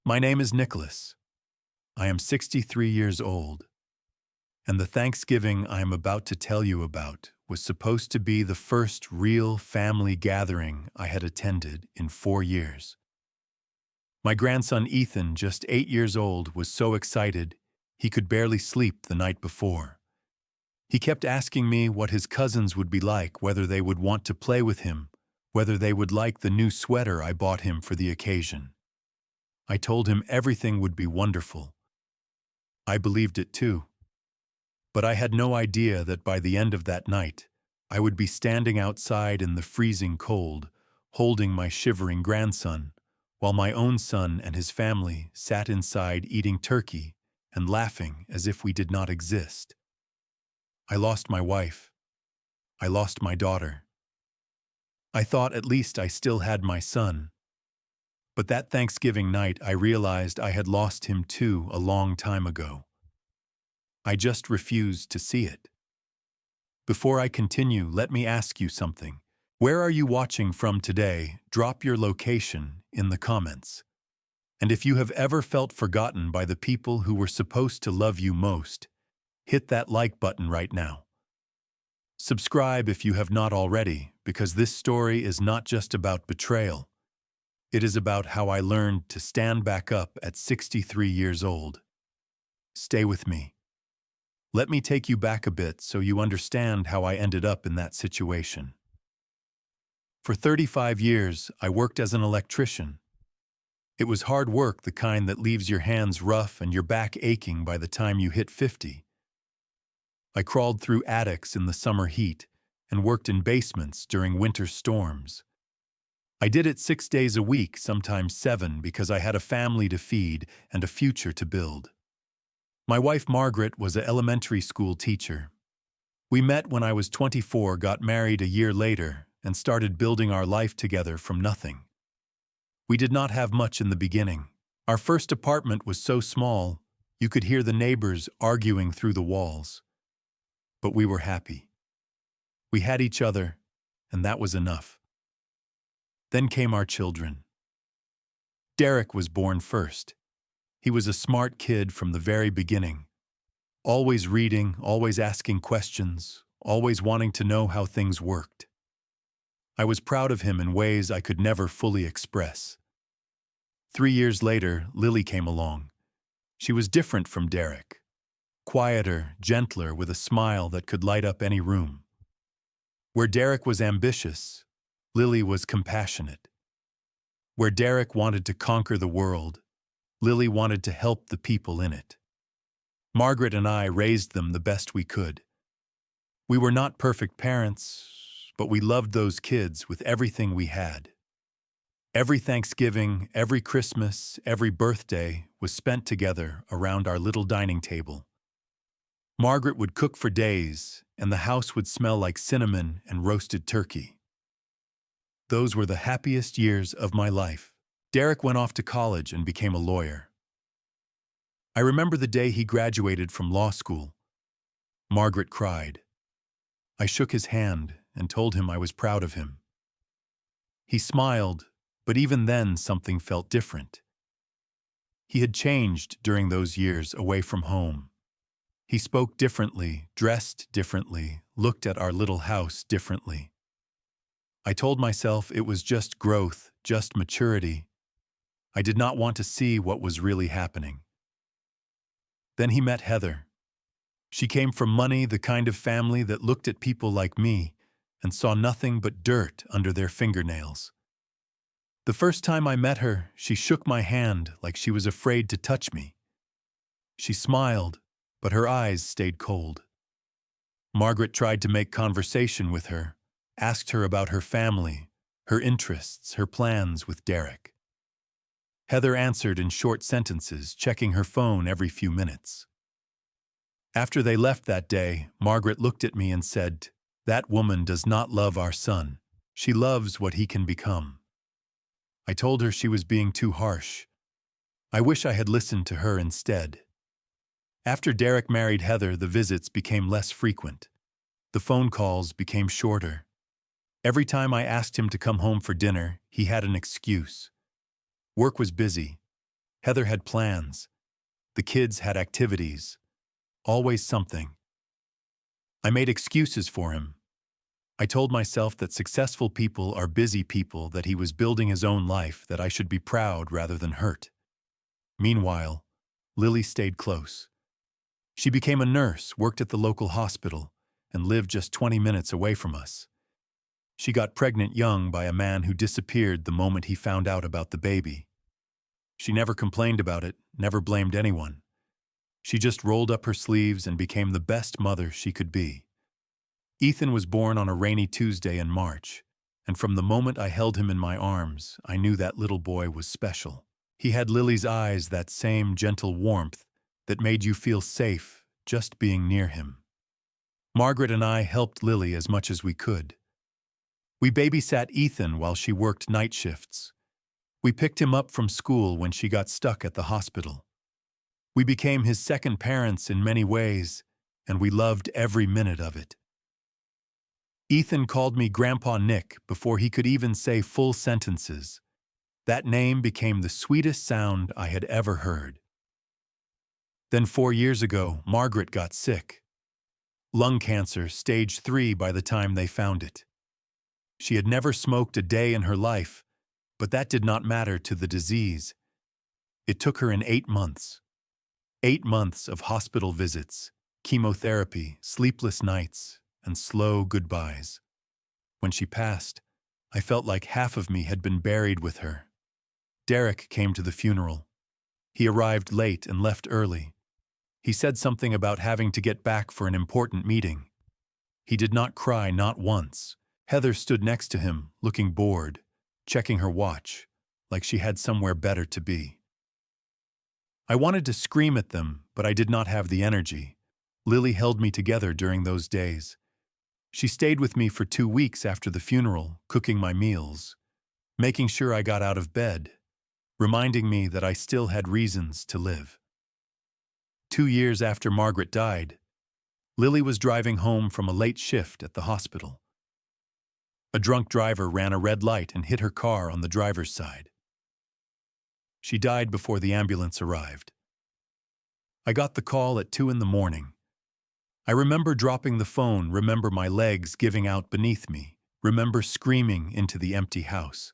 My name is Nicholas. I am 63 years old, and the Thanksgiving I am about to tell you about was supposed to be the first real family gathering I had attended in 4 years. My grandson Ethan, just 8 years old, was so excited he could barely sleep the night before. He kept asking me what his cousins would be like, whether they would want to play with him, whether they would like the new sweater I bought him for the occasion. I told him everything would be wonderful. I believed it too. But I had no idea that by the end of that night, I would be standing outside in the freezing cold, holding my shivering grandson, while my own son and his family sat inside eating turkey and laughing as if we did not exist. I lost my wife. I lost my daughter. I thought at least I still had my son. But that Thanksgiving night, I realized I had lost him too a long time ago. I just refused to see it. Before I continue, let me ask you something. Where are you watching from today? Drop your location in the comments. And if you have ever felt forgotten by the people who were supposed to love you most, hit that like button right now. Subscribe if you have not already, because this story is not just about betrayal. It is about how I learned to stand back up at 63 years old. Stay with me. Let me take you back a bit so you understand how I ended up in that situation. For 35 years, I worked as an electrician. It was hard work, the kind that leaves your hands rough and your back aching by the time you hit 50. I crawled through attics in the summer heat and worked in basements during winter storms. I did it 6 days a week, sometimes 7, because I had a family to feed and a future to build. My wife Margaret was an elementary school teacher. We met when I was 24, got married a year later, and started building our life together from nothing. We did not have much in the beginning. Our first apartment was so small, you could hear the neighbors arguing through the walls. But we were happy. We had each other, and that was enough. Then came our children. Derek was born first. He was a smart kid from the very beginning. Always reading, always asking questions, always wanting to know how things worked. I was proud of him in ways I could never fully express. 3 years later, Lily came along. She was different from Derek. Quieter, gentler, with a smile that could light up any room. Where Derek was ambitious, Lily was compassionate. Where Derek wanted to conquer the world, Lily wanted to help the people in it. Margaret and I raised them the best we could. We were not perfect parents, but we loved those kids with everything we had. Every Thanksgiving, every Christmas, every birthday was spent together around our little dining table. Margaret would cook for days, and the house would smell like cinnamon and roasted turkey. Those were the happiest years of my life. Derek went off to college and became a lawyer. I remember the day he graduated from law school. Margaret cried. I shook his hand and told him I was proud of him. He smiled, but even then something felt different. He had changed during those years away from home. He spoke differently, dressed differently, looked at our little house differently. I told myself it was just growth, just maturity. I did not want to see what was really happening. Then he met Heather. She came from money, the kind of family that looked at people like me and saw nothing but dirt under their fingernails. The first time I met her, she shook my hand like she was afraid to touch me. She smiled, but her eyes stayed cold. Margaret tried to make conversation with her, asked her about her family, her interests, her plans with Derek. Heather answered in short sentences, checking her phone every few minutes. After they left that day, Margaret looked at me and said, "That woman does not love our son. She loves what he can become." I told her she was being too harsh. I wish I had listened to her instead. After Derek married Heather, the visits became less frequent. The phone calls became shorter. Every time I asked him to come home for dinner, he had an excuse. Work was busy. Heather had plans. The kids had activities. Always something. I made excuses for him. I told myself that successful people are busy people, that he was building his own life, that I should be proud rather than hurt. Meanwhile, Lily stayed close. She became a nurse, worked at the local hospital, and lived just 20 minutes away from us. She got pregnant young by a man who disappeared the moment he found out about the baby. She never complained about it, never blamed anyone. She just rolled up her sleeves and became the best mother she could be. Ethan was born on a rainy Tuesday in March, and from the moment I held him in my arms, I knew that little boy was special. He had Lily's eyes, that same gentle warmth that made you feel safe just being near him. Margaret and I helped Lily as much as we could. We babysat Ethan while she worked night shifts. We picked him up from school when she got stuck at the hospital. We became his second parents in many ways, and we loved every minute of it. Ethan called me Grandpa Nick before he could even say full sentences. That name became the sweetest sound I had ever heard. Then 4 years ago, Margaret got sick. Lung cancer, stage 3 by the time they found it. She had never smoked a day in her life, but that did not matter to the disease. It took her in 8 months. 8 months of hospital visits, chemotherapy, sleepless nights, and slow goodbyes. When she passed, I felt like half of me had been buried with her. Derek came to the funeral. He arrived late and left early. He said something about having to get back for an important meeting. He did not cry, not once. Heather stood next to him, looking bored, checking her watch, like she had somewhere better to be. I wanted to scream at them, but I did not have the energy. Lily held me together during those days. She stayed with me for 2 weeks after the funeral, cooking my meals, making sure I got out of bed, reminding me that I still had reasons to live. 2 years after Margaret died, Lily was driving home from a late shift at the hospital. A drunk driver ran a red light and hit her car on the driver's side. She died before the ambulance arrived. I got the call at 2 in the morning. I remember dropping the phone, remember my legs giving out beneath me, remember screaming into the empty house.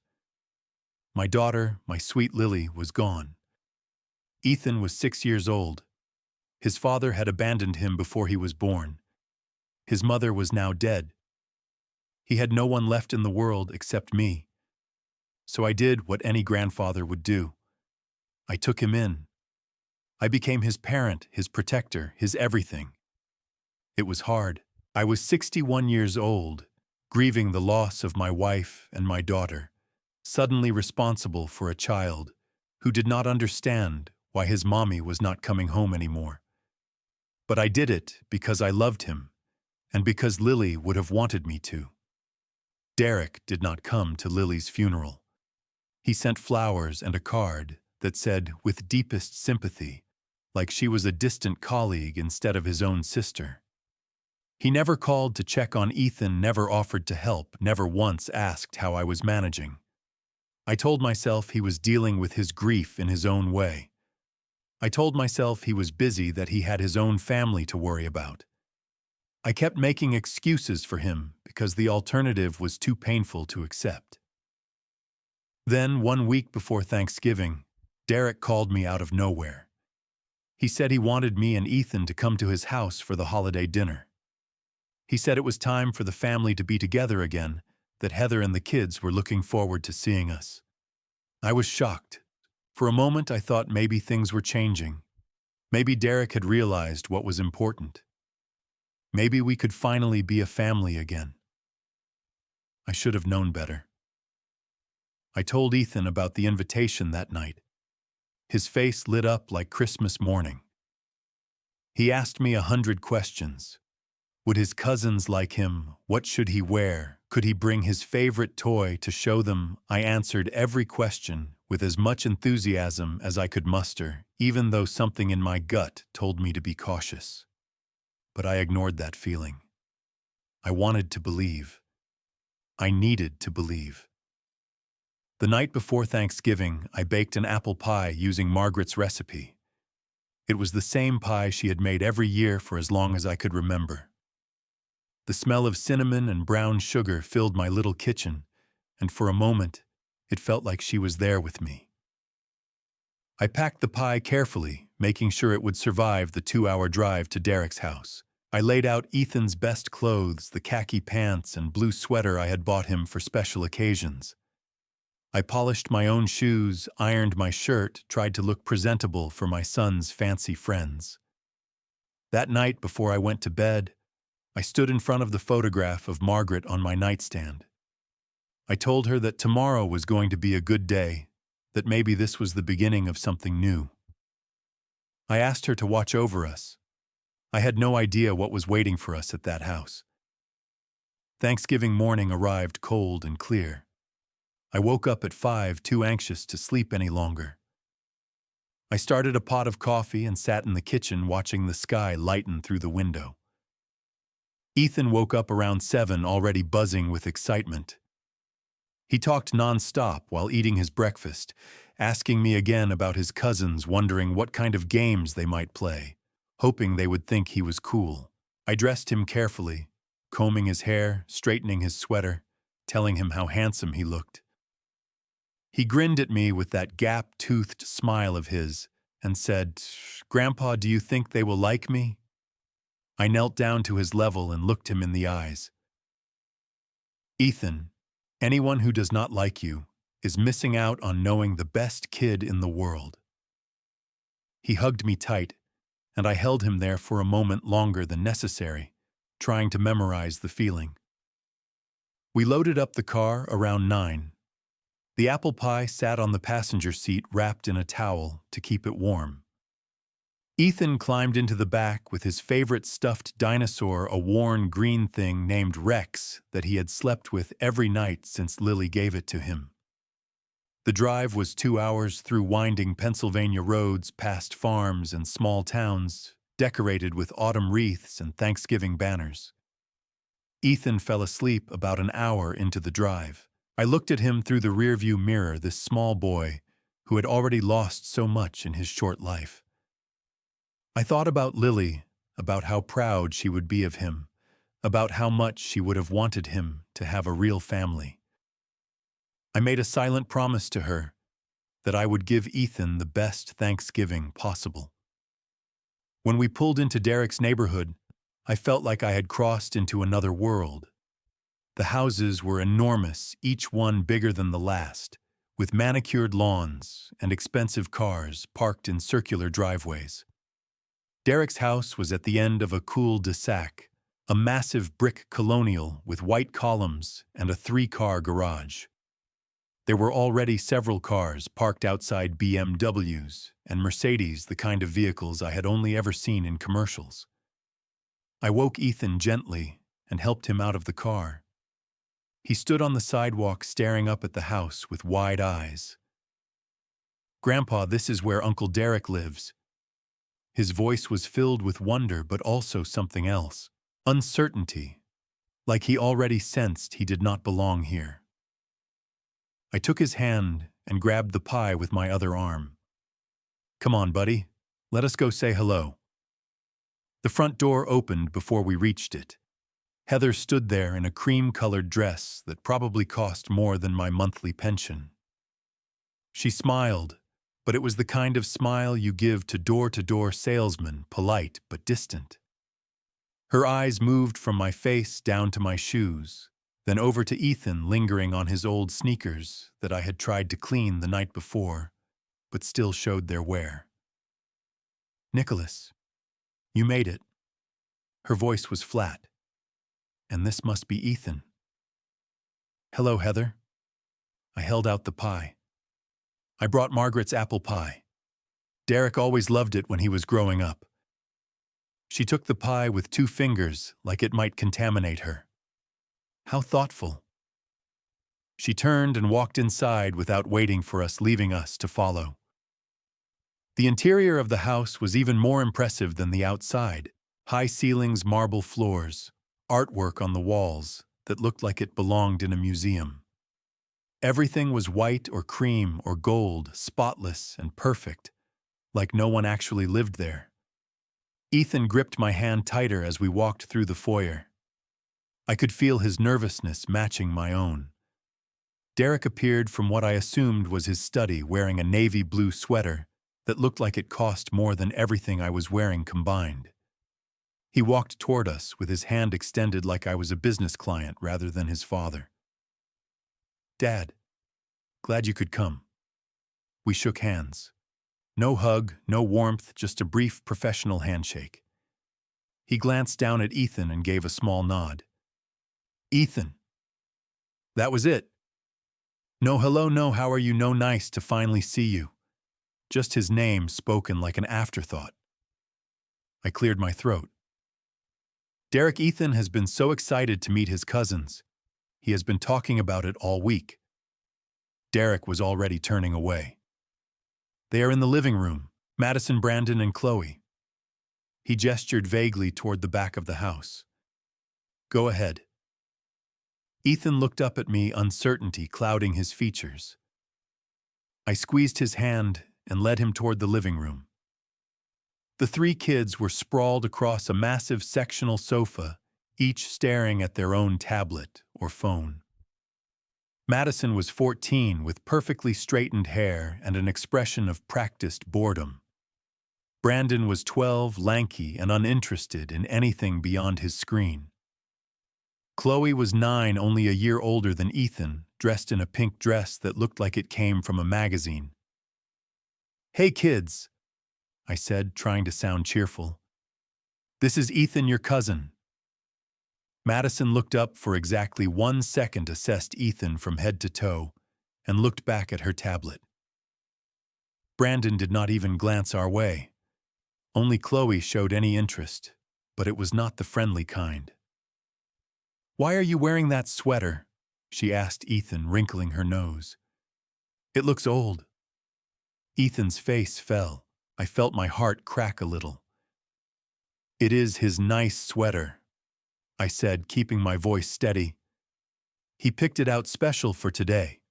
My daughter, my sweet Lily, was gone. Ethan was 6 years old. His father had abandoned him before he was born. His mother was now dead. He had no one left in the world except me. So I did what any grandfather would do. I took him in. I became his parent, his protector, his everything. It was hard. I was 61 years old, grieving the loss of my wife and my daughter, suddenly responsible for a child who did not understand why his mommy was not coming home anymore. But I did it because I loved him, and because Lily would have wanted me to. Derek did not come to Lily's funeral. He sent flowers and a card that said, with deepest sympathy, like she was a distant colleague instead of his own sister. He never called to check on Ethan, never offered to help, never once asked how I was managing. I told myself he was dealing with his grief in his own way. I told myself he was busy, that he had his own family to worry about. I kept making excuses for him because the alternative was too painful to accept. Then, 1 week before Thanksgiving, Derek called me out of nowhere. He said he wanted me and Ethan to come to his house for the holiday dinner. He said it was time for the family to be together again, that Heather and the kids were looking forward to seeing us. I was shocked. For a moment I thought maybe things were changing. Maybe Derek had realized what was important. Maybe we could finally be a family again. I should have known better. I told Ethan about the invitation that night. His face lit up like Christmas morning. He asked me 100 questions. Would his cousins like him? What should he wear? Could he bring his favorite toy to show them? I answered every question with as much enthusiasm as I could muster, even though something in my gut told me to be cautious. But I ignored that feeling. I wanted to believe. I needed to believe. The night before Thanksgiving, I baked an apple pie using Margaret's recipe. It was the same pie she had made every year for as long as I could remember. The smell of cinnamon and brown sugar filled my little kitchen, and for a moment, it felt like she was there with me. I packed the pie carefully, making sure it would survive the 2-hour drive to Derek's house. I laid out Ethan's best clothes, the khaki pants and blue sweater I had bought him for special occasions. I polished my own shoes, ironed my shirt, tried to look presentable for my son's fancy friends. That night before I went to bed, I stood in front of the photograph of Margaret on my nightstand. I told her that tomorrow was going to be a good day, that maybe this was the beginning of something new. I asked her to watch over us. I had no idea what was waiting for us at that house. Thanksgiving morning arrived cold and clear. I woke up at 5, too anxious to sleep any longer. I started a pot of coffee and sat in the kitchen watching the sky lighten through the window. Ethan woke up around 7, already buzzing with excitement. He talked nonstop while eating his breakfast, asking me again about his cousins, wondering what kind of games they might play, hoping they would think he was cool. I dressed him carefully, combing his hair, straightening his sweater, telling him how handsome he looked. He grinned at me with that gap-toothed smile of his and said, "Grandpa, do you think they will like me?" I knelt down to his level and looked him in the eyes. "Ethan, anyone who does not like you is missing out on knowing the best kid in the world." He hugged me tight, and I held him there for a moment longer than necessary, trying to memorize the feeling. We loaded up the car around 9. The apple pie sat on the passenger seat wrapped in a towel to keep it warm. Ethan climbed into the back with his favorite stuffed dinosaur, a worn green thing named Rex that he had slept with every night since Lily gave it to him. The drive was 2 hours through winding Pennsylvania roads past farms and small towns, decorated with autumn wreaths and Thanksgiving banners. Ethan fell asleep about an hour into the drive. I looked at him through the rearview mirror, this small boy who had already lost so much in his short life. I thought about Lily, about how proud she would be of him, about how much she would have wanted him to have a real family. I made a silent promise to her that I would give Ethan the best Thanksgiving possible. When we pulled into Derek's neighborhood, I felt like I had crossed into another world. The houses were enormous, each one bigger than the last, with manicured lawns and expensive cars parked in circular driveways. Derek's house was at the end of a cul-de-sac, a massive brick colonial with white columns and a 3-car garage. There were already several cars parked outside BMWs and Mercedes, the kind of vehicles I had only ever seen in commercials. I woke Ethan gently and helped him out of the car. He stood on the sidewalk staring up at the house with wide eyes. "Grandpa, this is where Uncle Derek lives." His voice was filled with wonder, but also something else. Uncertainty, like he already sensed he did not belong here. I took his hand and grabbed the pie with my other arm. "Come on, buddy. Let us go say hello." The front door opened before we reached it. Heather stood there in a cream-colored dress that probably cost more than my monthly pension. She smiled, but it was the kind of smile you give to door-to-door salesmen, polite but distant. Her eyes moved from my face down to my shoes, then over to Ethan lingering on his old sneakers that I had tried to clean the night before, but still showed their wear. "Nicolas, you made it." Her voice was flat. "And this must be Ethan." "Hello, Heather." I held out the pie. "I brought Margaret's apple pie. Derek always loved it when he was growing up." She took the pie with 2 fingers like it might contaminate her. How thoughtful. She turned and walked inside without waiting for us, leaving us to follow. The interior of the house was even more impressive than the outside. High ceilings, marble floors, artwork on the walls that looked like it belonged in a museum. Everything was white or cream or gold, spotless and perfect, like no one actually lived there. Ethan gripped my hand tighter as we walked through the foyer. I could feel his nervousness matching my own. Derek appeared from what I assumed was his study, wearing a navy blue sweater that looked like it cost more than everything I was wearing combined. He walked toward us with his hand extended like I was a business client rather than his father. "Dad, glad you could come." We shook hands. No hug, no warmth, just a brief professional handshake. He glanced down at Ethan and gave a small nod. "Ethan." That was it. No hello, no how are you, no nice to finally see you. Just his name spoken like an afterthought. I cleared my throat. Derek, Ethan has been so excited to meet his cousins. He has been talking about it all week. Derek was already turning away. They are in the living room, Madison, Brandon, and Chloe. He gestured vaguely toward the back of the house. Go ahead. Ethan looked up at me, uncertainty clouding his features. I squeezed his hand and led him toward the living room. The three kids were sprawled across a massive sectional sofa, each staring at their own tablet or phone. Madison was 14 with perfectly straightened hair and an expression of practiced boredom. Brandon was 12, lanky and uninterested in anything beyond his screen. Chloe was 9, only a year older than Ethan, dressed in a pink dress that looked like it came from a magazine. "Hey kids," I said, trying to sound cheerful. "This is Ethan, your cousin." Madison looked up for exactly 1 second, assessed Ethan from head to toe, and looked back at her tablet. Brandon did not even glance our way. Only Chloe showed any interest, but it was not the friendly kind. "Why are you wearing that sweater?" she asked Ethan, wrinkling her nose. "It looks old." Ethan's face fell. I felt my heart crack a little. "It is his nice sweater," I said, keeping my voice steady. "He picked it out special for today."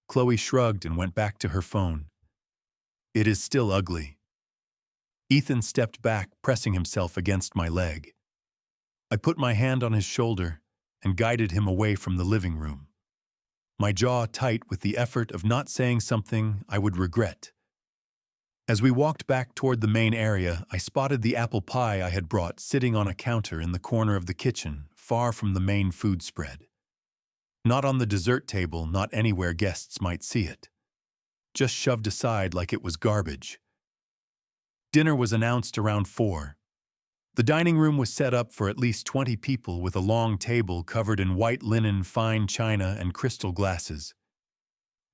Chloe shrugged and went back to her phone. "It is still ugly." Ethan stepped back, pressing himself against my leg. I put my hand on his shoulder and guided him away from the living room, my jaw tight with the effort of not saying something I would regret. As we walked back toward the main area, I spotted the apple pie I had brought sitting on a counter in the corner of the kitchen, far from the main food spread. Not on the dessert table, not anywhere guests might see it. Just shoved aside like it was garbage. Dinner was announced around 4. The dining room was set up for at least 20 people with a long table covered in white linen, fine china, and crystal glasses.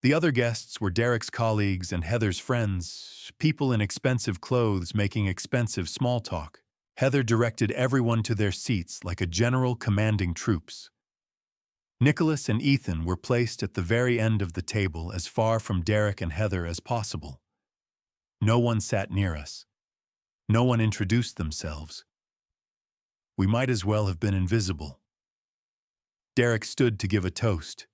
The other guests were Derek's colleagues and Heather's friends, people in expensive clothes making expensive small talk. Heather directed everyone to their seats like a general commanding troops. Nicolas and Ethan were placed at the very end of the table, as far from Derek and Heather as possible. No one sat near us. No one introduced themselves. We might as well have been invisible. Derek stood to give a toast.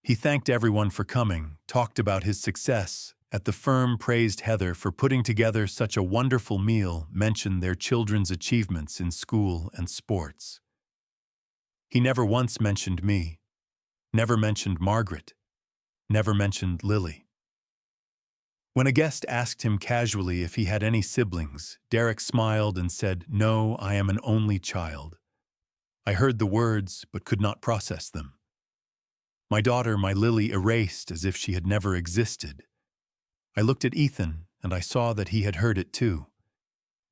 He thanked everyone for coming, talked about his success at the firm, praised Heather for putting together such a wonderful meal, mentioned their children's achievements in school and sports. He never once mentioned me, never mentioned Margaret, never mentioned Lily. When a guest asked him casually if he had any siblings, Derek smiled and said, "No, I am an only child." I heard the words but could not process them. My daughter, my Lily, erased as if she had never existed. I looked at Ethan and I saw that he had heard it too.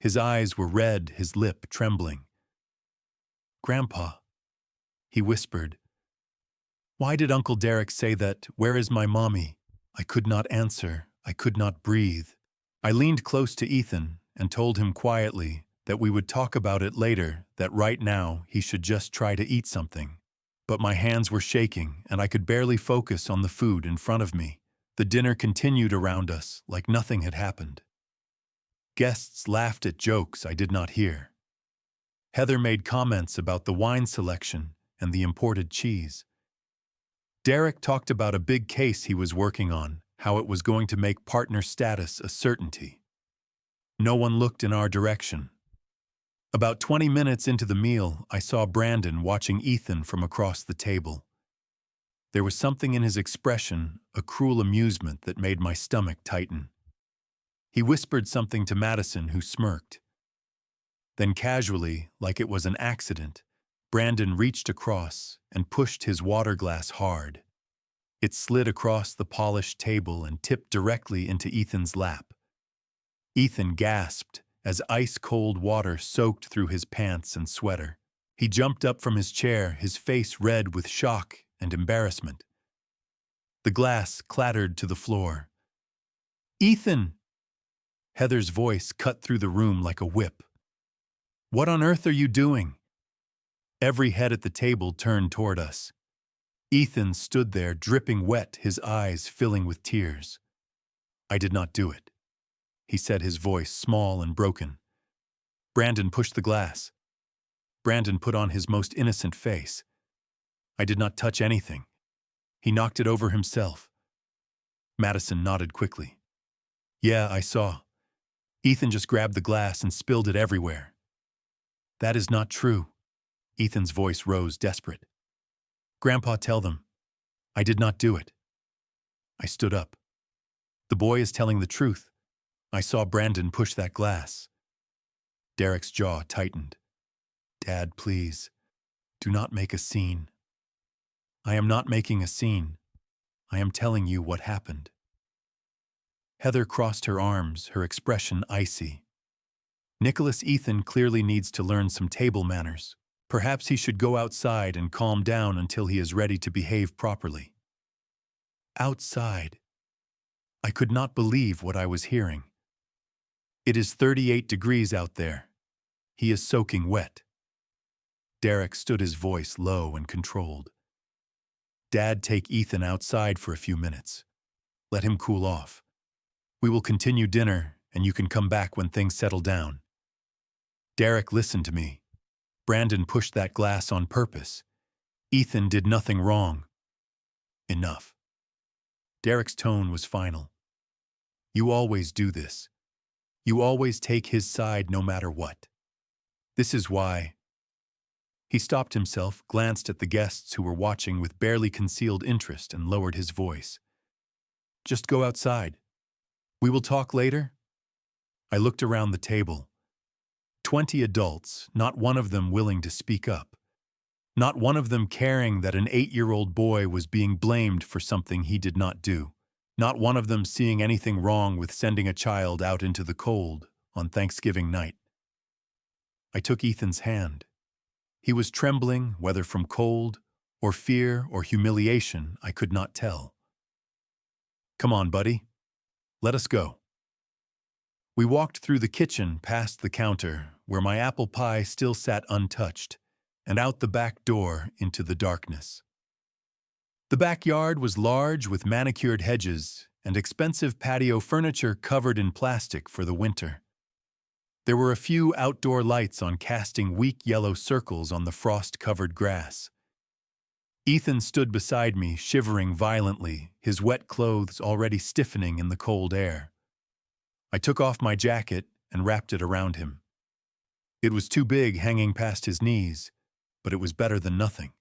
His eyes were red, his lip trembling. "Grandpa," he whispered. "Why did Uncle Derek say that, 'Where is my mommy?'" I could not answer. I could not breathe. I leaned close to Ethan and told him quietly that we would talk about it later, that right now he should just try to eat something. But my hands were shaking and I could barely focus on the food in front of me. The dinner continued around us like nothing had happened. Guests laughed at jokes I did not hear. Heather made comments about the wine selection and the imported cheese. Derek talked about a big case he was working on, how it was going to make partner status a certainty. No one looked in our direction. About 20 minutes into the meal, I saw Brandon watching Ethan from across the table. There was something in his expression, a cruel amusement that made my stomach tighten. He whispered something to Madison, who smirked. Then casually, like it was an accident, Brandon reached across and pushed his water glass hard. It slid across the polished table and tipped directly into Ethan's lap. Ethan gasped as ice-cold water soaked through his pants and sweater. He jumped up from his chair, his face red with shock and embarrassment. The glass clattered to the floor. "Ethan!" Heather's voice cut through the room like a whip. "What on earth are you doing?" Every head at the table turned toward us. Ethan stood there, dripping wet, his eyes filling with tears. "I did not do it," he said, his voice small and broken. Brandon pushed the glass. Brandon put on his most innocent face. "I did not touch anything. He knocked it over himself." Madison nodded quickly. "Yeah, I saw. Ethan just grabbed the glass and spilled it everywhere." "That is not true." Ethan's voice rose, desperate. "Grandpa, tell them. I did not do it." I stood up. "The boy is telling the truth. I saw Brandon push that glass." Derek's jaw tightened. "Dad, please, do not make a scene." "I am not making a scene. I am telling you what happened." Heather crossed her arms, her expression icy. "Nicolas, Ethan clearly needs to learn some table manners. Perhaps he should go outside and calm down until he is ready to behave properly." Outside. I could not believe what I was hearing. "It is 38 degrees out there. He is soaking wet." Derek stood, his voice low and controlled. "Dad, take Ethan outside for a few minutes. Let him cool off. We will continue dinner, and you can come back when things settle down." Derek, listen to me. Brandon pushed that glass on purpose. Ethan did nothing wrong. Enough. Derek's tone was final. "You always do this. You always take his side no matter what. This is why." He stopped himself, glanced at the guests who were watching with barely concealed interest, and lowered his voice. "Just go outside. We will talk later." I looked around the table. 20 adults, not one of them willing to speak up. Not one of them caring that an 8-year-old boy was being blamed for something he did not do. Not one of them seeing anything wrong with sending a child out into the cold on Thanksgiving night. I took Ethan's hand. He was trembling, whether from cold or fear or humiliation, I could not tell. "Come on, buddy. Let us go." We walked through the kitchen, past the counter, where my apple pie still sat untouched, and out the back door into the darkness. The backyard was large, with manicured hedges and expensive patio furniture covered in plastic for the winter. There were a few outdoor lights on, casting weak yellow circles on the frost-covered grass. Ethan stood beside me, shivering violently, his wet clothes already stiffening in the cold air. I took off my jacket and wrapped it around him. It was too big, hanging past his knees, but it was better than nothing.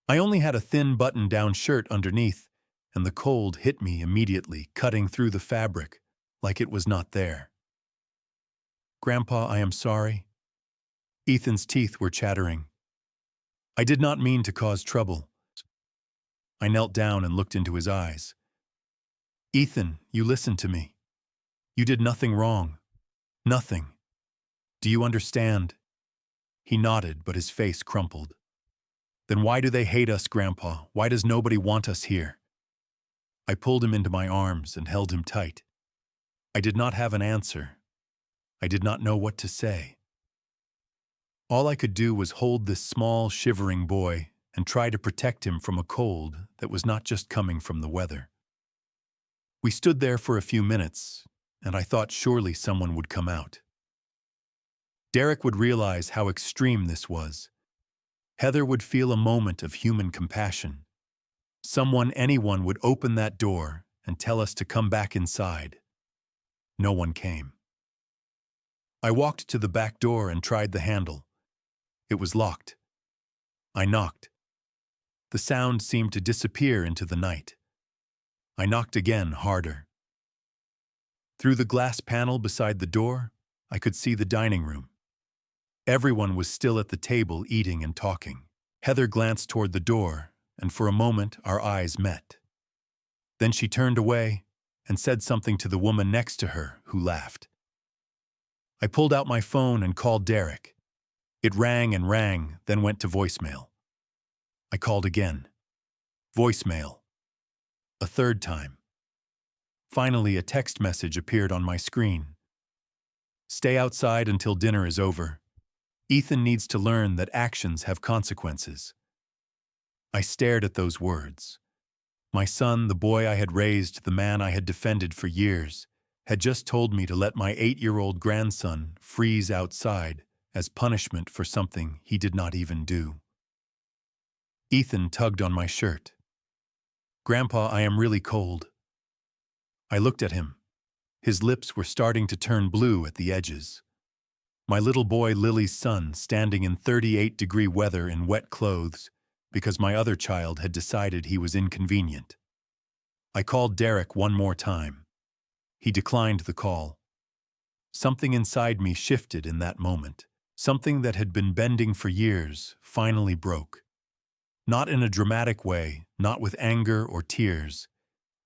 I only had a thin button-down shirt underneath, and the cold hit me immediately, cutting through the fabric like it was not there. "Grandpa, I am sorry." Ethan's teeth were chattering. "I did not mean to cause trouble." I knelt down and looked into his eyes. "Ethan, you listened to me. You did nothing wrong. Nothing. Do you understand?" He nodded, but his face crumpled. "Then why do they hate us, Grandpa? Why does nobody want us here?" I pulled him into my arms and held him tight. I did not have an answer. I did not know what to say. All I could do was hold this small, shivering boy and try to protect him from a cold that was not just coming from the weather. We stood there for a few minutes, and I thought surely someone would come out. Derek would realize how extreme this was. Heather would feel a moment of human compassion. anyone would open that door and tell us to come back inside. No one came. I walked to the back door and tried the handle. It was locked. I knocked. The sound seemed to disappear into the night. I knocked again, harder. Through the glass panel beside the door, I could see the dining room. Everyone was still at the table eating and talking. Heather glanced toward the door, and for a moment our eyes met. Then she turned away and said something to the woman next to her, who laughed. I pulled out my phone and called Derek. It rang and rang, then went to voicemail. I called again. Voicemail. A third time. Finally, a text message appeared on my screen. Stay outside until dinner is over. Ethan needs to learn that actions have consequences. I stared at those words. My son, the boy I had raised, the man I had defended for years, had just told me to let my 8-year-old grandson freeze outside as punishment for something he did not even do. Ethan tugged on my shirt. Grandpa, I am really cold. I looked at him. His lips were starting to turn blue at the edges. My little boy Lily's son standing in 38-degree weather in wet clothes because my other child had decided he was inconvenient. I called Derek one more time. He declined the call. Something inside me shifted in that moment. Something that had been bending for years finally broke. Not in a dramatic way, not with anger or tears.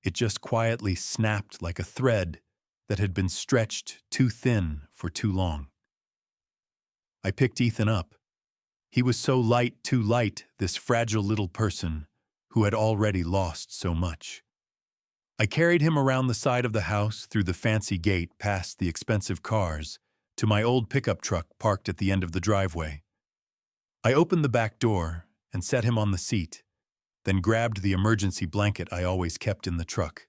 It just quietly snapped like a thread that had been stretched too thin for too long. I picked Ethan up. He was so light, too light, this fragile little person who had already lost so much. I carried him around the side of the house, through the fancy gate, past the expensive cars, to my old pickup truck parked at the end of the driveway. I opened the back door and set him on the seat, then grabbed the emergency blanket I always kept in the truck.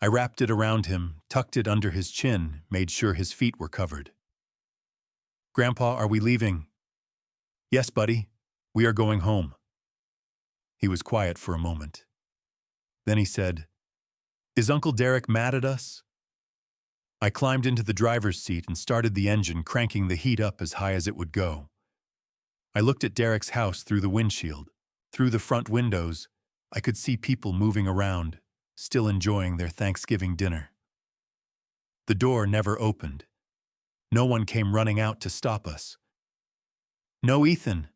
I wrapped it around him, tucked it under his chin, made sure his feet were covered. Grandpa, are we leaving? Yes, buddy. We are going home. He was quiet for a moment. Then he said, Is Uncle Derek mad at us? I climbed into the driver's seat and started the engine, cranking the heat up as high as it would go. I looked at Derek's house through the windshield. Through the front windows, I could see people moving around, still enjoying their Thanksgiving dinner. The door never opened. No one came running out to stop us. No, Ethan.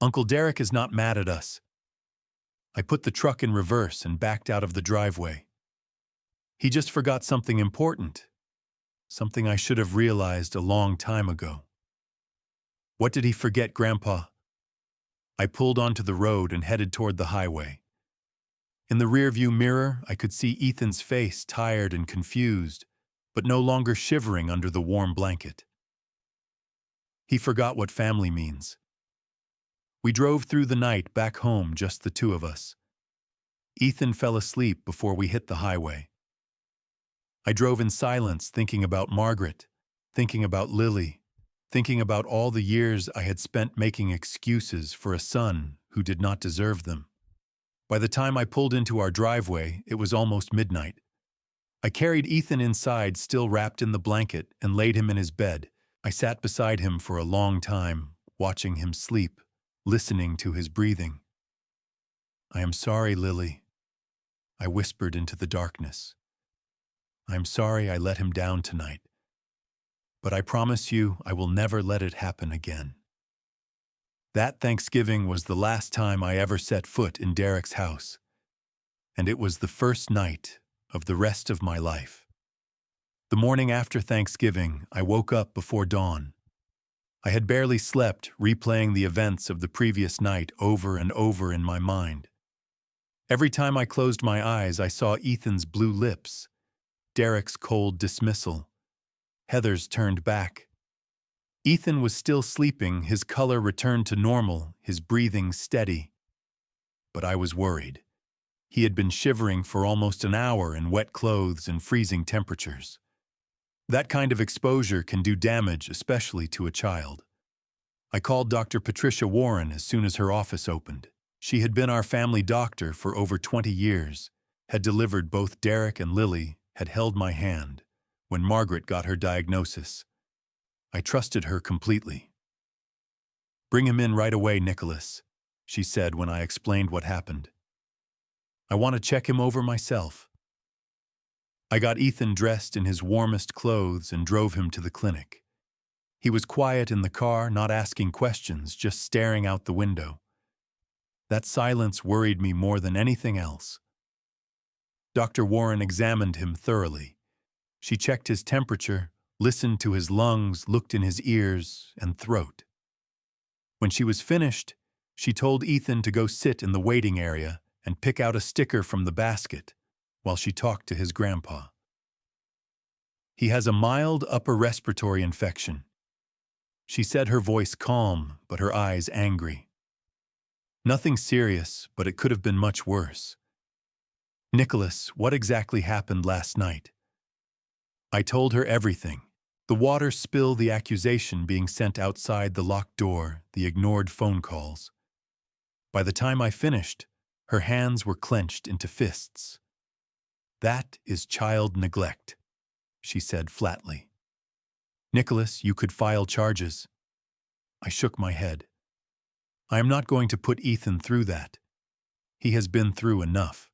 Uncle Derek is not mad at us. I put the truck in reverse and backed out of the driveway. He just forgot something important. Something I should have realized a long time ago. What did he forget, Grandpa? I pulled onto the road and headed toward the highway. In the rearview mirror, I could see Ethan's face, tired and confused, but no longer shivering under the warm blanket. He forgot what family means. We drove through the night back home, just the two of us. Ethan fell asleep before we hit the highway. I drove in silence, thinking about Margaret, thinking about Lily, thinking about all the years I had spent making excuses for a son who did not deserve them. By the time I pulled into our driveway, it was almost midnight. I carried Ethan inside, still wrapped in the blanket, and laid him in his bed. I sat beside him for a long time, watching him sleep, listening to his breathing. I am sorry, Lily, I whispered into the darkness. I'm sorry I let him down tonight. But I promise you I will never let it happen again. That Thanksgiving was the last time I ever set foot in Derek's house, and it was the first night of the rest of my life. The morning after Thanksgiving, I woke up before dawn. I had barely slept, replaying the events of the previous night over and over in my mind. Every time I closed my eyes, I saw Ethan's blue lips, Derek's cold dismissal, Heather's turned back. Ethan was still sleeping, his color returned to normal, his breathing steady. But I was worried. He had been shivering for almost an hour in wet clothes and freezing temperatures. That kind of exposure can do damage, especially to a child. I called Dr. Patricia Warren as soon as her office opened. She had been our family doctor for over 20 years, had delivered both Derek and Lily, had held my hand when Margaret got her diagnosis. I trusted her completely. "Bring him in right away, Nicholas," she said when I explained what happened. "I want to check him over myself." I got Ethan dressed in his warmest clothes and drove him to the clinic. He was quiet in the car, not asking questions, just staring out the window. That silence worried me more than anything else. Dr. Warren examined him thoroughly. She checked his temperature, listened to his lungs, looked in his ears and throat. When she was finished, she told Ethan to go sit in the waiting area and pick out a sticker from the basket while she talked to his grandpa. "He has a mild upper respiratory infection." She said, her voice calm, but her eyes angry. "Nothing serious, but it could have been much worse." "Nicholas, what exactly happened last night?" I told her everything. The water spill, the accusation being sent outside the locked door, the ignored phone calls. By the time I finished, her hands were clenched into fists. "That is child neglect," she said flatly. "Nicholas, you could file charges." I shook my head. "I am not going to put Ethan through that. He has been through enough."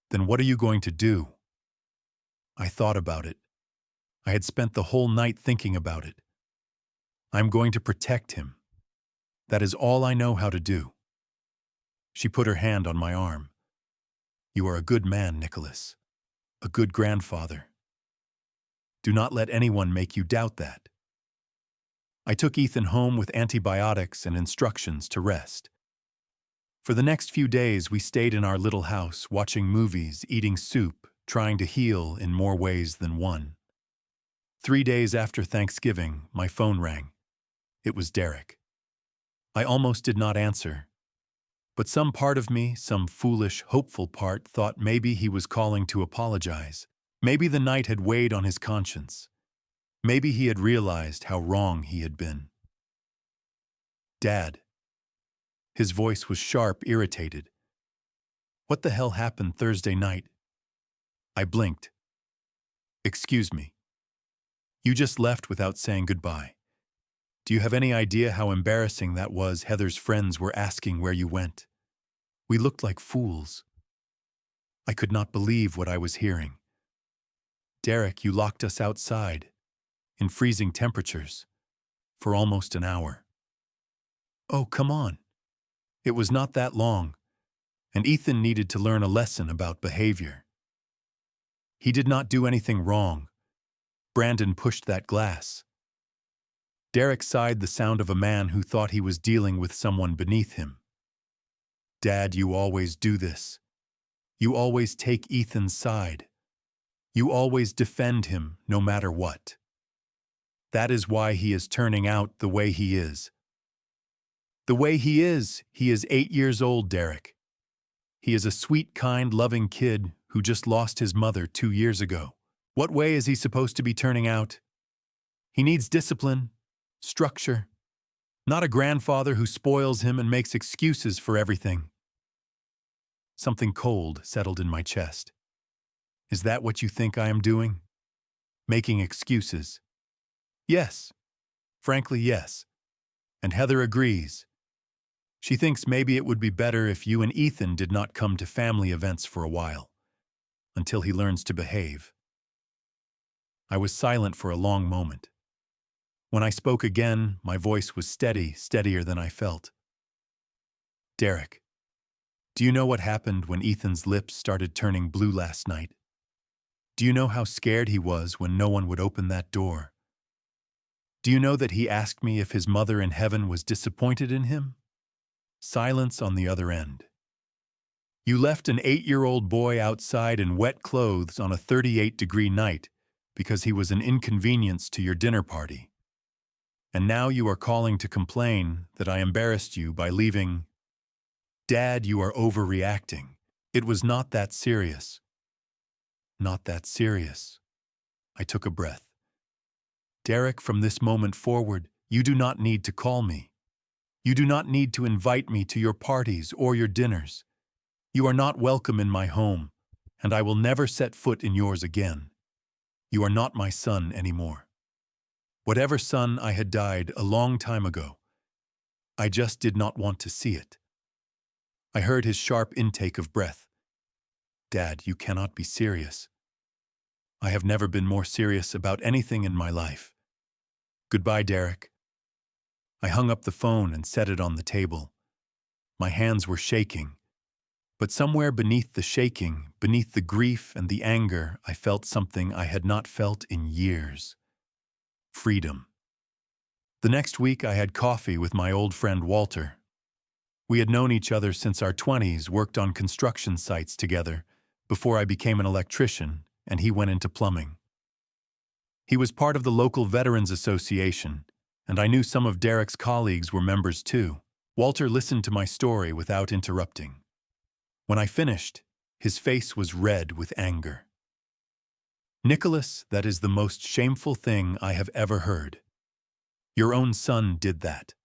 "Then what are you going to do?" I thought about it. I had spent the whole night thinking about it. "I'm going to protect him. That is all I know how to do." She put her hand on my arm. "You are a good man, Nicholas. A good grandfather. Do not let anyone make you doubt that." I took Ethan home with antibiotics and instructions to rest. For the next few days, we stayed in our little house, watching movies, eating soup, trying to heal in more ways than one. 3 days after Thanksgiving, my phone rang. It was Derek. I almost did not answer. But some part of me, some foolish, hopeful part, thought maybe he was calling to apologize. Maybe the night had weighed on his conscience. Maybe he had realized how wrong he had been. "Dad." His voice was sharp, irritated. "What the hell happened Thursday night?" I blinked. "Excuse me. You just left without saying goodbye. Do you have any idea how embarrassing that was? Heather's friends were asking where you went. We looked like fools." I could not believe what I was hearing. "Derek, you locked us outside, in freezing temperatures, for almost an hour." "Oh, come on. It was not that long, and Ethan needed to learn a lesson about behavior. He did not do anything wrong. Brandon pushed that glass." Derek sighed, the sound of a man who thought he was dealing with someone beneath him. "Dad, you always do this. You always take Ethan's side. You always defend him no matter what. That is why he is turning out the way he is." "The way he is 8 years old, Derek. He is a sweet, kind, loving kid who just lost his mother 2 years ago. What way is he supposed to be turning out? He needs discipline, structure, not a grandfather who spoils him and makes excuses for everything." Something cold settled in my chest. Is that what you think I am doing? Making excuses? Yes. Frankly, yes. And Heather agrees. She thinks maybe it would be better if you and Ethan did not come to family events for a while, until he learns to behave. I was silent for a long moment. When I spoke again, my voice was steady, steadier than I felt. "Derek, do you know what happened when Ethan's lips started turning blue last night? Do you know how scared he was when no one would open that door? Do you know that he asked me if his mother in heaven was disappointed in him?" Silence on the other end. "You left an 8-year-old boy outside in wet clothes on a 38-degree night because he was an inconvenience to your dinner party. And now you are calling to complain that I embarrassed you by leaving. Dad, you are overreacting. It was not that serious." "Not that serious." I took a breath. "Derek, from this moment forward, you do not need to call me. You do not need to invite me to your parties or your dinners. You are not welcome in my home, and I will never set foot in yours again. You are not my son anymore. Whatever son I had died a long time ago, I just did not want to see it. I heard his sharp intake of breath. Dad, you cannot be serious. I have never been more serious about anything in my life. Goodbye, Derek. I hung up the phone and set it on the table. My hands were shaking, but somewhere beneath the shaking, beneath the grief and the anger, I felt something I had not felt in years. Freedom. The next week I had coffee with my old friend Walter. We had known each other since our 20s, worked on construction sites together, before I became an electrician and he went into plumbing. He was part of the local Veterans Association, and I knew some of Derek's colleagues were members too. Walter listened to my story without interrupting. When I finished, his face was red with anger. Nicolas, that is the most shameful thing I have ever heard. Your own son did that.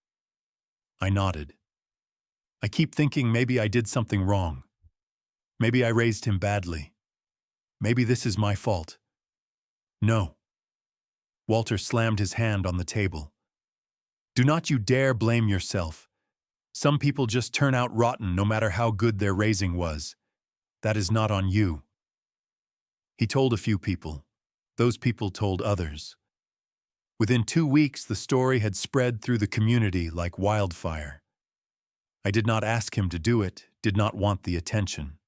I nodded. I keep thinking maybe I did something wrong. Maybe I raised him badly. Maybe this is my fault. No. Walter slammed his hand on the table. Do not you dare blame yourself. Some people just turn out rotten no matter how good their raising was. That is not on you. He told a few people. Those people told others. Within 2 weeks, the story had spread through the community like wildfire. I did not ask him to do it, did not want the attention.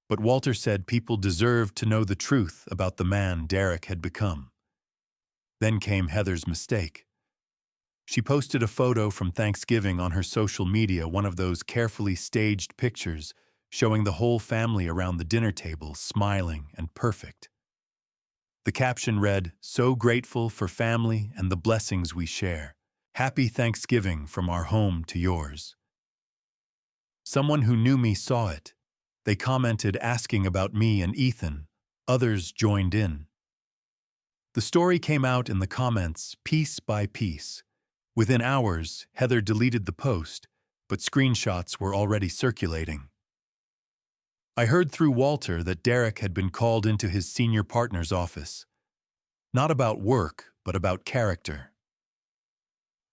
But Walter said people deserved to know the truth about the man Derek had become. Then came Heather's mistake. She posted a photo from Thanksgiving on her social media, one of those carefully staged pictures showing the whole family around the dinner table, smiling and perfect. The caption read, "So grateful for family and the blessings we share. Happy Thanksgiving from our home to yours." Someone who knew me saw it. They commented asking about me and Ethan. Others joined in. The story came out in the comments piece by piece. Within hours, Heather deleted the post, but screenshots were already circulating. I heard through Walter that Derek had been called into his senior partner's office. Not about work, but about character.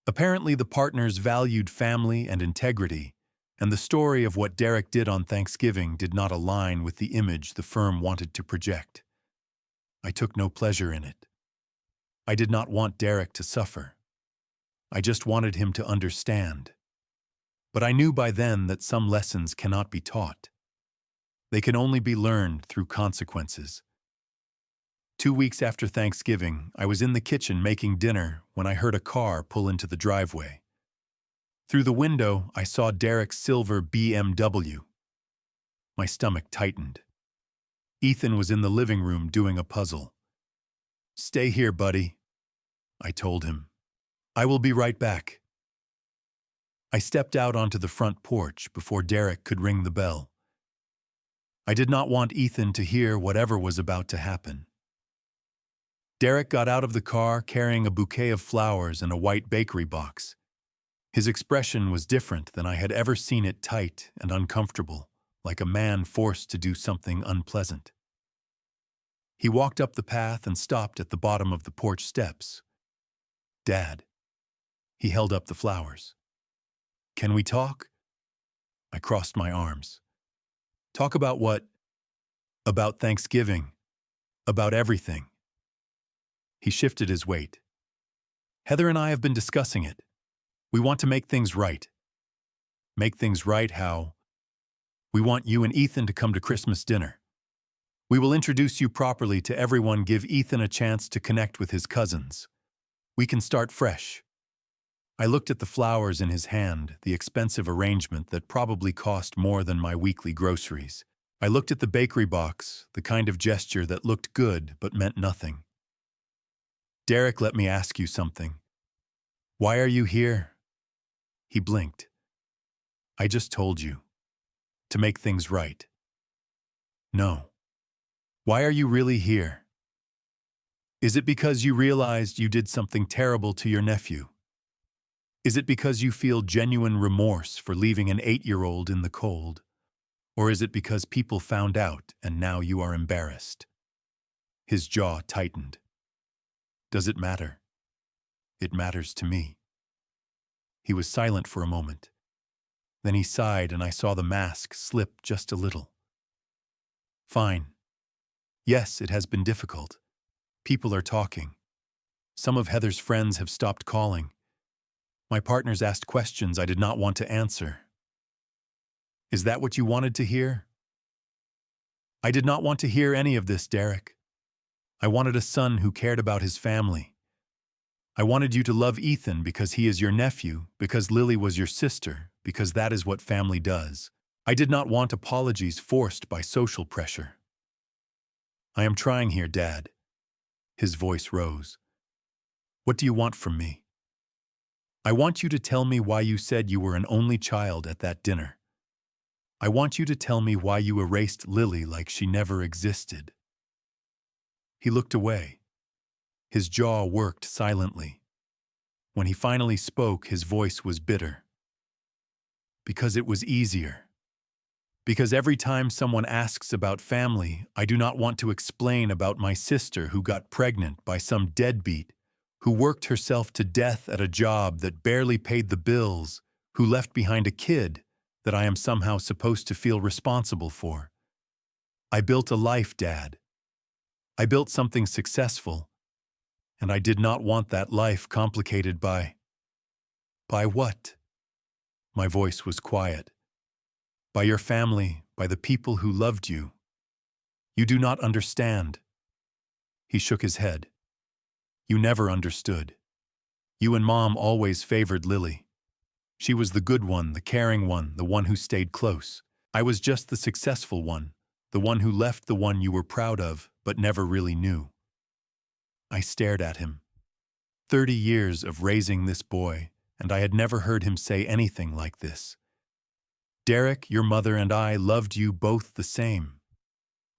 Apparently, the partners valued family and integrity, and the story of what Derek did on Thanksgiving did not align with the image the firm wanted to project. I took no pleasure in it. I did not want Derek to suffer. I just wanted him to understand. But I knew by then that some lessons cannot be taught. They can only be learned through consequences. 2 weeks after Thanksgiving, I was in the kitchen making dinner when I heard a car pull into the driveway. Through the window, I saw Derek's silver BMW. My stomach tightened. Ethan was in the living room doing a puzzle. "Stay here, buddy," I told him. "I will be right back." I stepped out onto the front porch before Derek could ring the bell. I did not want Ethan to hear whatever was about to happen. Derek got out of the car carrying a bouquet of flowers and a white bakery box. His expression was different than I had ever seen it, tight and uncomfortable, like a man forced to do something unpleasant. He walked up the path and stopped at the bottom of the porch steps. "Dad." He held up the flowers. "Can we talk?" I crossed my arms. "Talk about what?" "About Thanksgiving. About everything." He shifted his weight. "Heather and I have been discussing it. We want to make things right." "Make things right how?" "We want you and Ethan to come to Christmas dinner. We will introduce you properly to everyone, give Ethan a chance to connect with his cousins. We can start fresh." I looked at the flowers in his hand, the expensive arrangement that probably cost more than my weekly groceries. I looked at the bakery box, the kind of gesture that looked good but meant nothing. "Derek, let me ask you something. Why are you here?" He blinked. "I just told you. To make things right." "No. Why are you really here? Is it because you realized you did something terrible to your nephew?" Is it because you feel genuine remorse for leaving an 8-year-old in the cold? Or is it because people found out and now you are embarrassed? His jaw tightened. Does it matter? It matters to me. He was silent for a moment. Then he sighed and I saw the mask slip just a little. Fine. Yes, it has been difficult. People are talking. Some of Heather's friends have stopped calling. My partners asked questions I did not want to answer. Is that what you wanted to hear? I did not want to hear any of this, Derek. I wanted a son who cared about his family. I wanted you to love Ethan because he is your nephew, because Lily was your sister, because that is what family does. I did not want apologies forced by social pressure. I am trying here, Dad. His voice rose. What do you want from me? I want you to tell me why you said you were an only child at that dinner. I want you to tell me why you erased Lily like she never existed. He looked away. His jaw worked silently. When he finally spoke, his voice was bitter. Because it was easier. Because every time someone asks about family, I do not want to explain about my sister who got pregnant by some deadbeat, who worked herself to death at a job that barely paid the bills, who left behind a kid that I am somehow supposed to feel responsible for. I built a life, Dad. I built something successful, and I did not want that life complicated by what? My voice was quiet. By your family, by the people who loved you. You do not understand. He shook his head. You never understood. You and Mom always favored Lily. She was the good one, the caring one, the one who stayed close. I was just the successful one, the one who left the one you were proud of, but never really knew. I stared at him. 30 years of raising this boy, and I had never heard him say anything like this. Derek, your mother and I loved you both the same.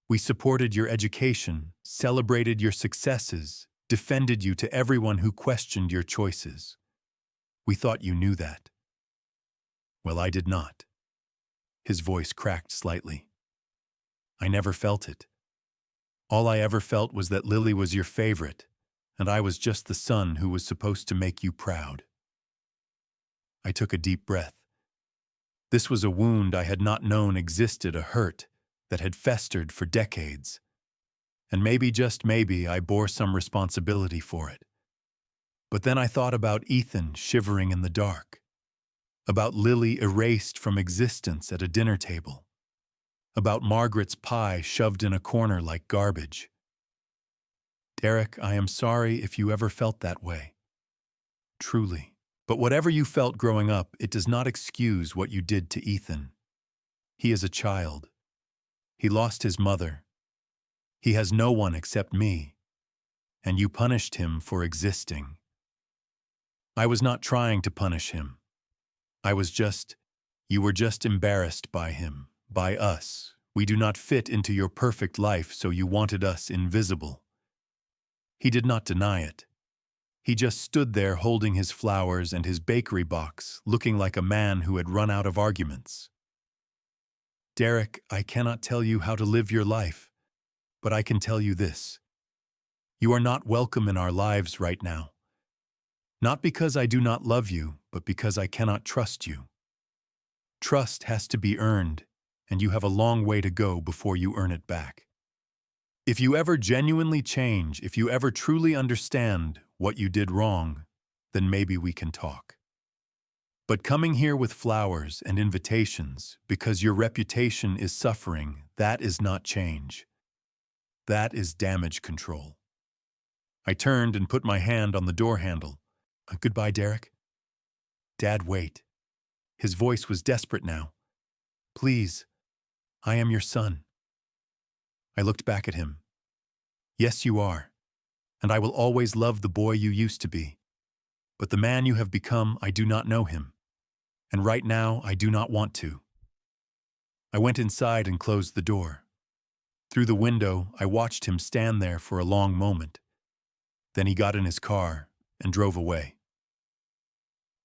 We supported your education, celebrated your successes, defended you to everyone who questioned your choices. We thought you knew that. Well, I did not. His voice cracked slightly. I never felt it. All I ever felt was that Lily was your favorite, and I was just the son who was supposed to make you proud. I took a deep breath. This was a wound I had not known existed, a hurt that had festered for decades. And maybe, just maybe, I bore some responsibility for it. But then I thought about Ethan shivering in the dark, about Lily erased from existence at a dinner table, about Margaret's pie shoved in a corner like garbage. Derek, I am sorry if you ever felt that way. Truly. But whatever you felt growing up, it does not excuse what you did to Ethan. He is a child. He lost his mother. He has no one except me. And you punished him for existing. I was not trying to punish him. You were just embarrassed by him, by us. We do not fit into your perfect life, so you wanted us invisible. He did not deny it. He just stood there holding his flowers and his bakery box, looking like a man who had run out of arguments. Derek, I cannot tell you how to live your life, but I can tell you this. You are not welcome in our lives right now. Not because I do not love you, but because I cannot trust you. Trust has to be earned, and you have a long way to go before you earn it back. If you ever genuinely change, if you ever truly understand what you did wrong, then maybe we can talk. But coming here with flowers and invitations because your reputation is suffering, that is not change. That is damage control. I turned and put my hand on the door handle. Goodbye, Derek. Dad, wait. His voice was desperate now. Please, I am your son. I looked back at him. Yes, you are. And I will always love the boy you used to be. But the man you have become, I do not know him. And right now, I do not want to. I went inside and closed the door. Through the window, I watched him stand there for a long moment. Then he got in his car and drove away.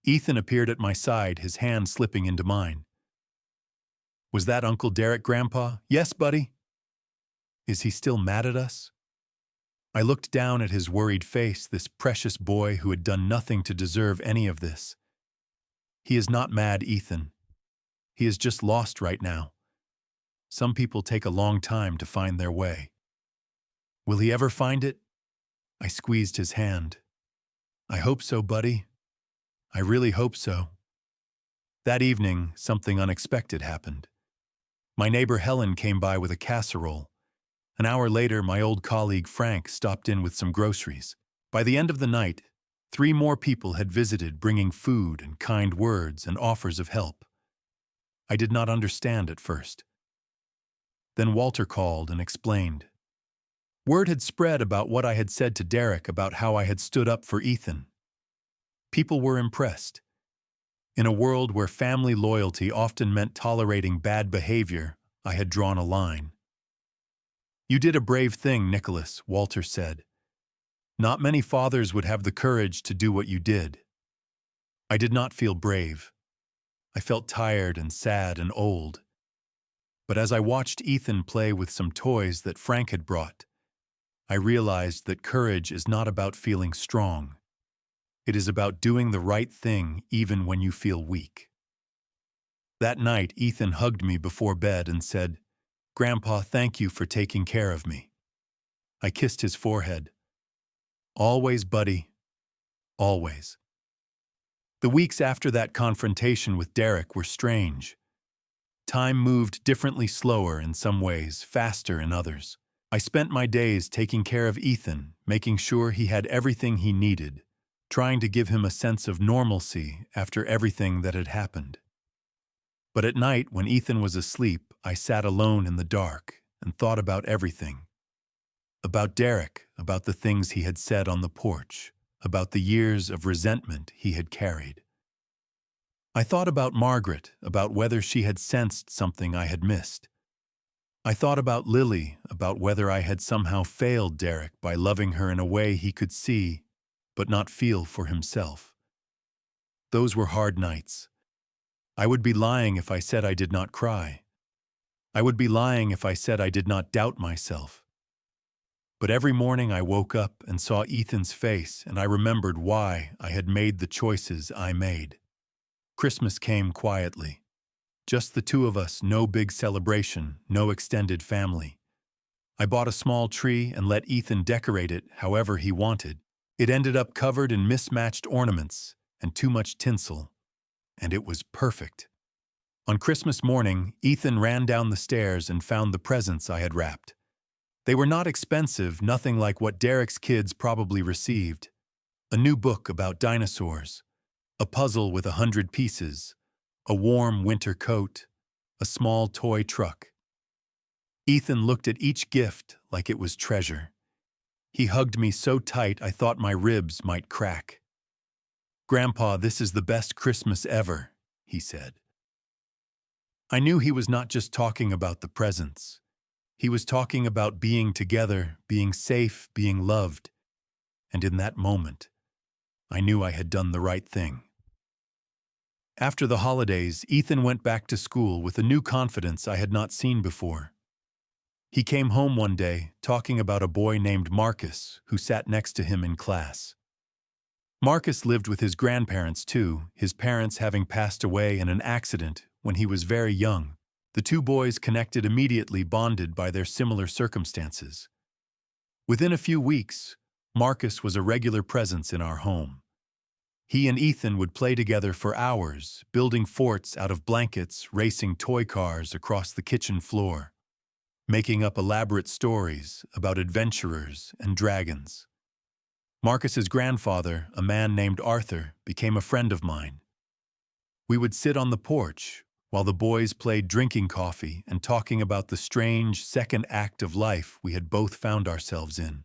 Ethan appeared at my side, his hand slipping into mine. Was that Uncle Derek, Grandpa? Yes, buddy. Is he still mad at us? I looked down at his worried face, this precious boy who had done nothing to deserve any of this. He is not mad, Ethan. He is just lost right now. Some people take a long time to find their way. Will he ever find it? I squeezed his hand. I hope so, buddy. I really hope so. That evening, something unexpected happened. My neighbor Helen came by with a casserole. An hour later, my old colleague Frank stopped in with some groceries. By the end of the night, 3 more people had visited, bringing food and kind words and offers of help. I did not understand at first. Then Walter called and explained. Word had spread about what I had said to Derek about how I had stood up for Ethan. People were impressed. In a world where family loyalty often meant tolerating bad behavior, I had drawn a line. You did a brave thing, Nicolas, Walter said. Not many fathers would have the courage to do what you did. I did not feel brave. I felt tired and sad and old. But as I watched Ethan play with some toys that Frank had brought, I realized that courage is not about feeling strong. It is about doing the right thing even when you feel weak. That night, Ethan hugged me before bed and said, Grandpa, thank you for taking care of me. I kissed his forehead. Always, buddy. Always. The weeks after that confrontation with Derek were strange. Time moved differently, slower in some ways, faster in others. I spent my days taking care of Ethan, making sure he had everything he needed, trying to give him a sense of normalcy after everything that had happened. But at night, when Ethan was asleep, I sat alone in the dark and thought about everything. About Derek, about the things he had said on the porch, about the years of resentment he had carried. I thought about Margaret, about whether she had sensed something I had missed. I thought about Lily, about whether I had somehow failed Derek by loving her in a way he could see, but not feel for himself. Those were hard nights. I would be lying if I said I did not cry. I would be lying if I said I did not doubt myself. But every morning I woke up and saw Ethan's face, and I remembered why I had made the choices I made. Christmas came quietly. Just the 2 of us, no big celebration, no extended family. I bought a small tree and let Ethan decorate it however he wanted. It ended up covered in mismatched ornaments and too much tinsel, and it was perfect. On Christmas morning, Ethan ran down the stairs and found the presents I had wrapped. They were not expensive, nothing like what Derek's kids probably received. A new book about dinosaurs, a puzzle with 100 pieces, a warm winter coat, a small toy truck. Ethan looked at each gift like it was treasure. He hugged me so tight I thought my ribs might crack. Grandpa, this is the best Christmas ever, he said. I knew he was not just talking about the presents. He was talking about being together, being safe, being loved. And in that moment, I knew I had done the right thing. After the holidays, Ethan went back to school with a new confidence I had not seen before. He came home one day talking about a boy named Marcus who sat next to him in class. Marcus lived with his grandparents too, his parents having passed away in an accident when he was very young. The 2 boys connected immediately, bonded by their similar circumstances. Within a few weeks, Marcus was a regular presence in our home. He and Ethan would play together for hours, building forts out of blankets, racing toy cars across the kitchen floor, making up elaborate stories about adventurers and dragons. Marcus's grandfather, a man named Arthur, became a friend of mine. We would sit on the porch while the boys played drinking coffee and talking about the strange second act of life we had both found ourselves in.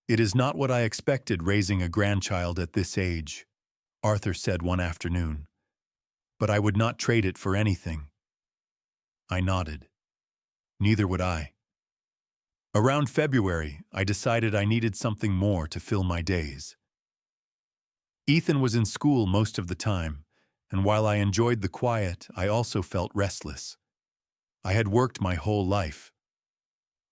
It is not what I expected raising a grandchild at this age, Arthur said one afternoon, but I would not trade it for anything. I nodded. Neither would I. Around February, I decided I needed something more to fill my days. Ethan was in school most of the time, and while I enjoyed the quiet, I also felt restless. I had worked my whole life.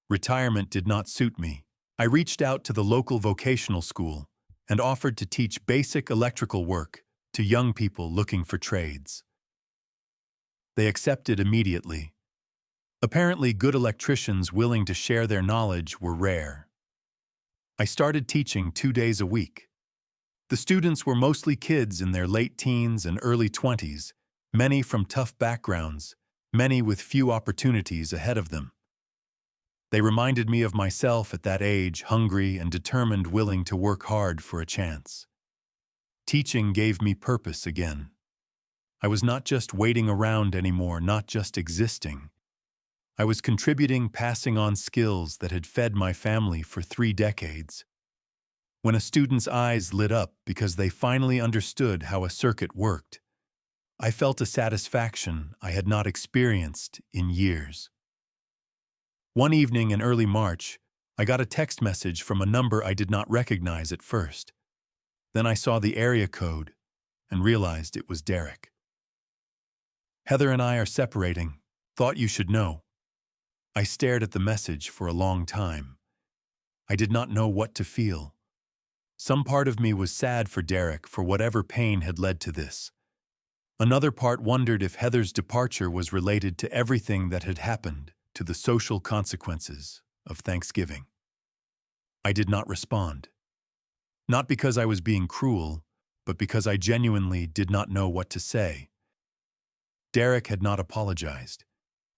Retirement did not suit me. I reached out to the local vocational school and offered to teach basic electrical work to young people looking for trades. They accepted immediately. Apparently, good electricians willing to share their knowledge were rare. I started teaching 2 days a week. The students were mostly kids in their late teens and early 20s, many from tough backgrounds, many with few opportunities ahead of them. They reminded me of myself at that age, hungry and determined, willing to work hard for a chance. Teaching gave me purpose again. I was not just waiting around anymore, not just existing. I was contributing, passing on skills that had fed my family for 3 decades. When a student's eyes lit up because they finally understood how a circuit worked, I felt a satisfaction I had not experienced in years. One evening in early March, I got a text message from a number I did not recognize at first. Then I saw the area code and realized it was Derek. "Heather and I are separating. Thought you should know." I stared at the message for a long time. I did not know what to feel. Some part of me was sad for Derek for whatever pain had led to this. Another part wondered if Heather's departure was related to everything that had happened, to the social consequences of Thanksgiving. I did not respond. Not because I was being cruel, but because I genuinely did not know what to say. Derek had not apologized.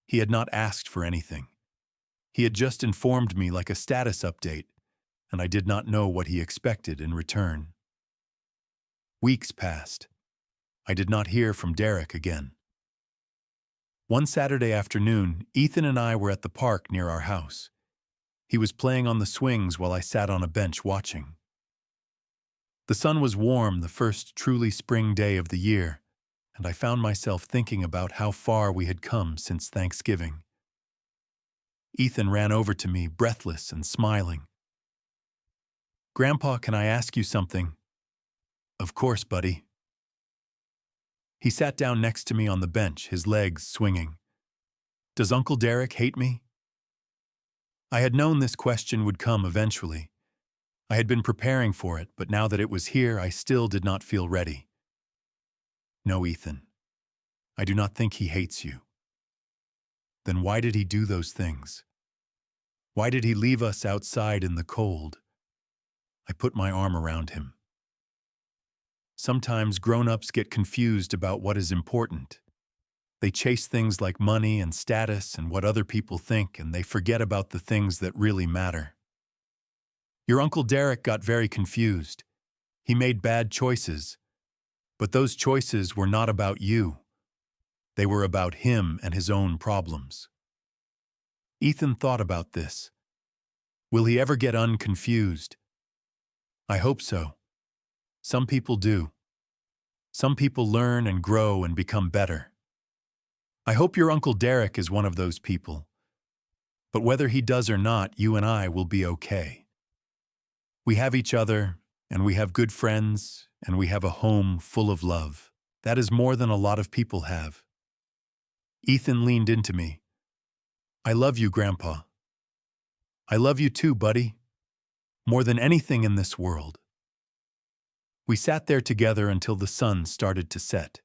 He had not asked for anything. He had just informed me like a status update, and I did not know what he expected in return. Weeks passed. I did not hear from Derek again. One Saturday afternoon, Ethan and I were at the park near our house. He was playing on the swings while I sat on a bench watching. The sun was warm, the first truly spring day of the year, and I found myself thinking about how far we had come since Thanksgiving. Ethan ran over to me, breathless and smiling. "Grandpa, can I ask you something?" "Of course, buddy." He sat down next to me on the bench, his legs swinging. "Does Uncle Derek hate me?" I had known this question would come eventually. I had been preparing for it, but now that it was here, I still did not feel ready. "No, Ethan. I do not think he hates you." "Then why did he do those things? Why did he leave us outside in the cold?" I put my arm around him. Sometimes grown-ups get confused about what is important. They chase things like money and status and what other people think, and they forget about the things that really matter. Your Uncle Derek got very confused. He made bad choices. But those choices were not about you. They were about him and his own problems. Ethan thought about this. Will he ever get unconfused? I hope so. Some people do. Some people learn and grow and become better. I hope your Uncle Derek is one of those people. But whether he does or not, you and I will be okay. We have each other, and we have good friends, and we have a home full of love. That is more than a lot of people have. Ethan leaned into me. I love you, Grandpa. I love you too, buddy. More than anything in this world. We sat there together until the sun started to set.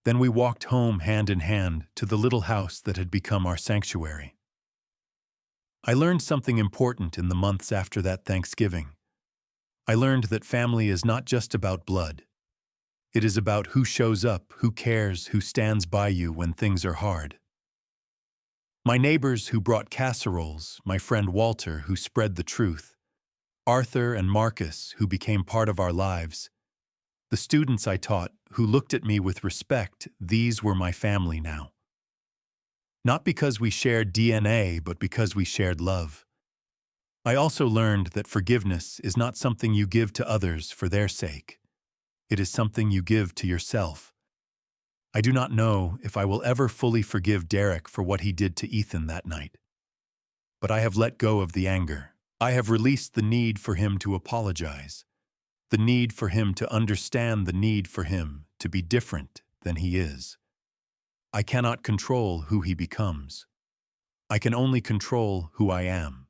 Then we walked home hand in hand to the little house that had become our sanctuary. I learned something important in the months after that Thanksgiving. I learned that family is not just about blood. It is about who shows up, who cares, who stands by you when things are hard. My neighbors who brought casseroles, my friend Walter who spread the truth, Arthur and Marcus who became part of our lives, the students I taught who looked at me with respect, these were my family now. Not because we shared DNA, but because we shared love. I also learned that forgiveness is not something you give to others for their sake. It is something you give to yourself. I do not know if I will ever fully forgive Derek for what he did to Ethan that night. But I have let go of the anger. I have released the need for him to apologize. the need for him to understand the need for him to be different than he is. I cannot control who he becomes. I can only control who I am.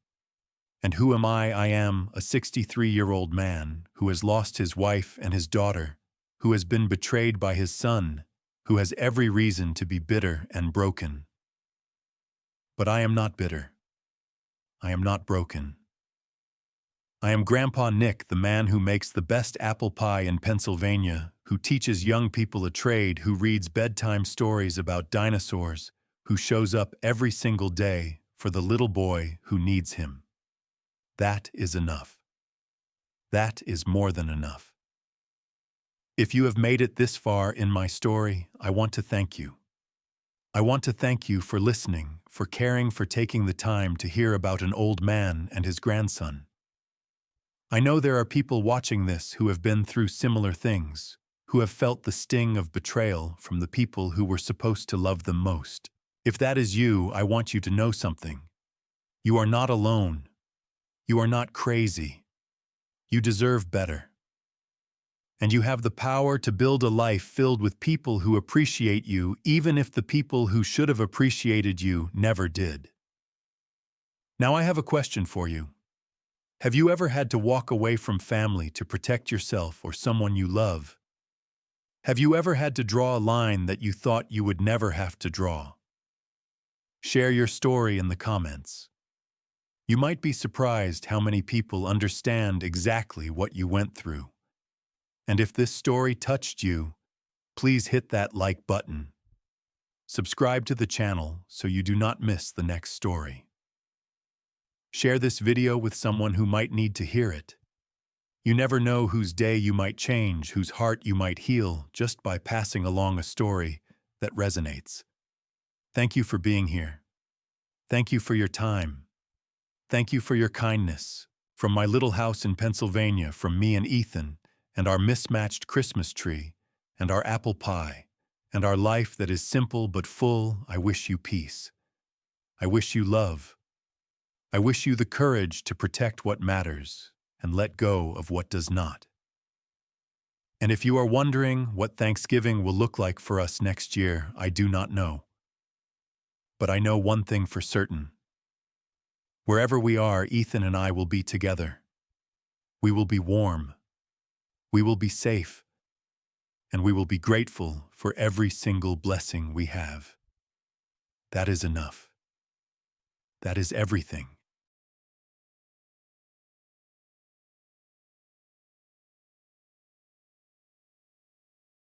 And who am I? I am a 63-year-old man who has lost his wife and his daughter, who has been betrayed by his son, who has every reason to be bitter and broken. But I am not bitter. I am not broken. I am Grandpa Nick, the man who makes the best apple pie in Pennsylvania, who teaches young people a trade, who reads bedtime stories about dinosaurs, who shows up every single day for the little boy who needs him. That is enough. That is more than enough. If you have made it this far in my story, I want to thank you. I want to thank you for listening, for caring, for taking the time to hear about an old man and his grandson. I know there are people watching this who have been through similar things, who have felt the sting of betrayal from the people who were supposed to love them most. If that is you, I want you to know something. You are not alone. You are not crazy. You deserve better. And you have the power to build a life filled with people who appreciate you, even if the people who should have appreciated you never did. Now I have a question for you. Have you ever had to walk away from family to protect yourself or someone you love? Have you ever had to draw a line that you thought you would never have to draw? Share your story in the comments. You might be surprised how many people understand exactly what you went through. And if this story touched you, please hit that like button. Subscribe to the channel so you do not miss the next story. Share this video with someone who might need to hear it. You never know whose day you might change, whose heart you might heal just by passing along a story that resonates. Thank you for being here. Thank you for your time. Thank you for your kindness. From my little house in Pennsylvania, from me and Ethan, and our mismatched Christmas tree, and our apple pie, and our life that is simple but full, I wish you peace. I wish you love. I wish you the courage to protect what matters and let go of what does not. And if you are wondering what Thanksgiving will look like for us next year, I do not know. But I know one thing for certain. Wherever we are, Ethan and I will be together. We will be warm. We will be safe. And we will be grateful for every single blessing we have. That is enough. That is everything.